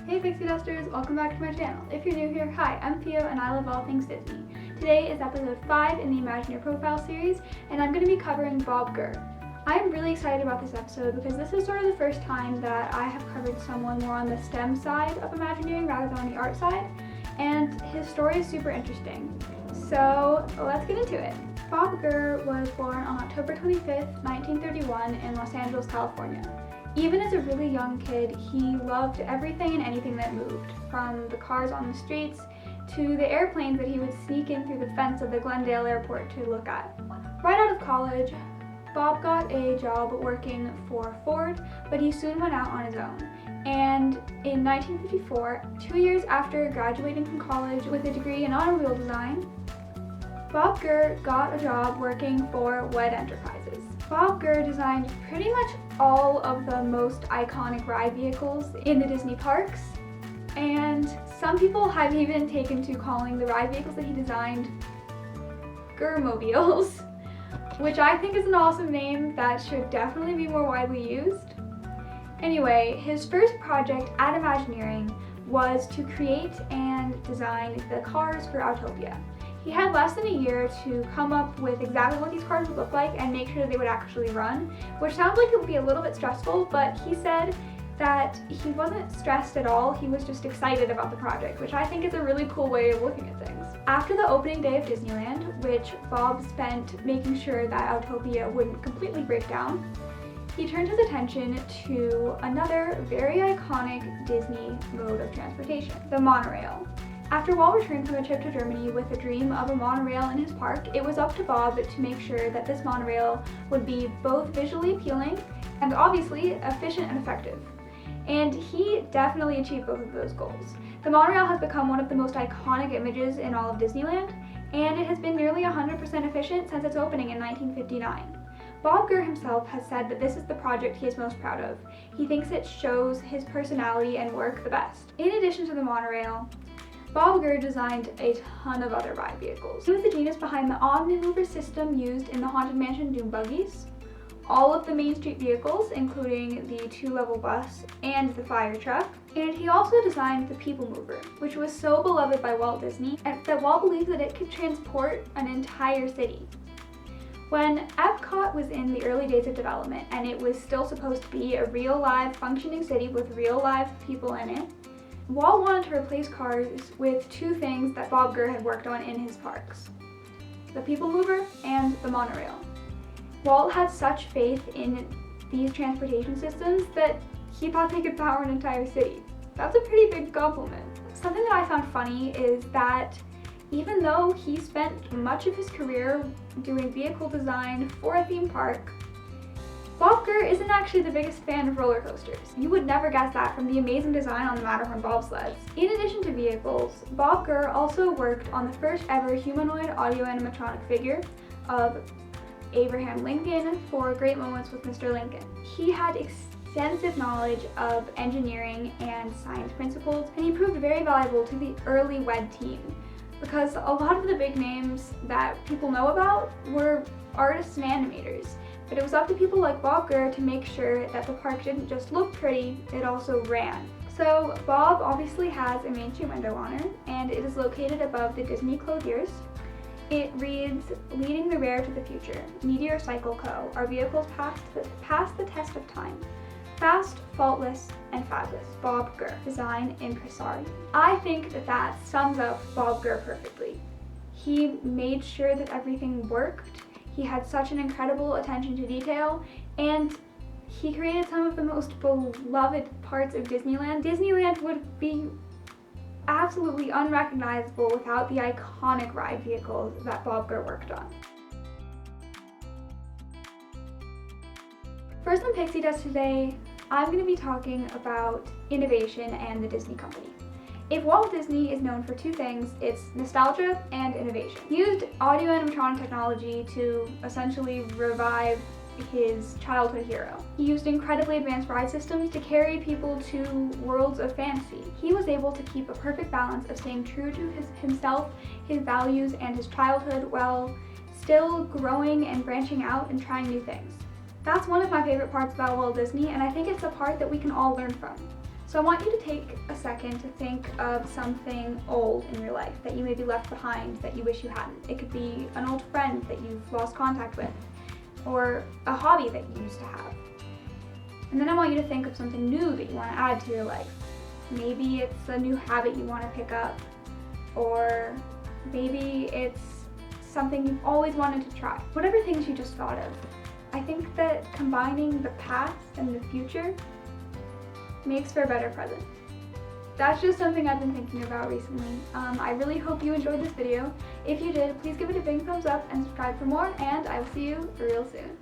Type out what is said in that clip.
Hey Pixie Dusters, welcome back to my channel. If you're new here, hi, I'm Theo and I love all things Disney. Today is episode 5 in the Imagine Your Profile series, and I'm going to be covering Bob Gurr. I'm really excited about this episode because this is sort of the first time that I have covered someone more on the STEM side of Imagineering rather than on the art side, and his story is super interesting. So let's get into it. Bob Gurr was born on October 25th, 1931 in Los Angeles, California. Even as a really young kid, he loved everything and anything that moved, from the cars on the streets to the airplanes that he would sneak in through the fence of the Glendale airport to look at. Right out of college, Bob got a job working for Ford, but he soon went out on his own. And in 1954, 2 years after graduating from college with a degree in automobile design, Bob Gurr got a job working for WED Enterprises. Bob Gurr designed pretty much all of the most iconic ride vehicles in the Disney parks, and some people have even taken to calling the ride vehicles that he designed Gurr-mobiles, which I think is an awesome name that should definitely be more widely used. Anyway, his first project at Imagineering was to create and design the cars for Autopia. He had less than a year to come up with exactly what these cars would look like and make sure they would actually run, which sounds like it would be a little bit stressful, but he said that he wasn't stressed at all, he was just excited about the project, which I think is a really cool way of looking at things. After the opening day of Disneyland, which Bob spent making sure that Autopia wouldn't completely break down, he turned his attention to another very iconic Disney mode of transportation, the monorail. After Walt returned from a trip to Germany with a dream of a monorail in his park, it was up to Bob to make sure that this monorail would be both visually appealing and obviously efficient and effective. And he definitely achieved both of those goals. The monorail has become one of the most iconic images in all of Disneyland, and it has been nearly 100% efficient since its opening in 1959. Bob Gurr himself has said that this is the project he is most proud of. He thinks it shows his personality and work the best. In addition to the monorail, Bob Gurr designed a ton of other ride vehicles. He was the genius behind the Omnimover system used in the Haunted Mansion Doom buggies, all of the Main Street vehicles, including the 2-level bus and the fire truck, and he also designed the People Mover, which was so beloved by Walt Disney that Walt believed that it could transport an entire city. When Epcot was in the early days of development and it was still supposed to be a real live functioning city with real live people in it, Walt wanted to replace cars with two things that Bob Gurr had worked on in his parks: the People Mover and the monorail. Walt had such faith in these transportation systems that he thought they could power an entire city. That's a pretty big compliment. Something that I found funny is that even though he spent much of his career doing vehicle design for a theme park, Bob Gurr isn't actually the biggest fan of roller coasters. You would never guess that from the amazing design on the Matterhorn bobsleds. In addition to vehicles, Bob Gurr also worked on the first ever humanoid audio animatronic figure of Abraham Lincoln for Great Moments with Mr. Lincoln. He had extensive knowledge of engineering and science principles, and he proved very valuable to the early WED team, because a lot of the big names that people know about were artists and animators. But it was up to people like Bob Gurr to make sure that the park didn't just look pretty, it also ran. So Bob obviously has a Main Street window on it, and it is located above the Disney Clothiers. It reads, "Leading the rare to the future, Meteor Cycle Co. Our vehicles pass the test of time. Fast, faultless, and fabulous. Bob Gurr, Design Impresario." I think that sums up Bob Gurr perfectly. He made sure that everything worked. He had such an incredible attention to detail, and he created some of the most beloved parts of Disneyland. Disneyland would be absolutely unrecognizable without the iconic ride vehicles that Bob Gurr worked on. First on Pixie Dust today, I'm going to be talking about innovation and the Disney Company. If Walt Disney is known for two things, it's nostalgia and innovation. He used audio animatronic technology to essentially revive his childhood hero. He used incredibly advanced ride systems to carry people to worlds of fantasy. He was able to keep a perfect balance of staying true to himself, his values, and his childhood while still growing and branching out and trying new things. That's one of my favorite parts about Walt Disney, and I think it's the part that we can all learn from. So I want you to take a second to think of something old in your life that you maybe left behind that you wish you hadn't. It could be an old friend that you've lost contact with, or a hobby that you used to have. And then I want you to think of something new that you want to add to your life. Maybe it's a new habit you want to pick up, or maybe it's something you've always wanted to try. Whatever things you just thought of. I think that combining the past and the future makes for a better present. That's just something I've been thinking about recently. I really hope you enjoyed this video. If you did, please give it a big thumbs up and subscribe for more, and I will see you real soon.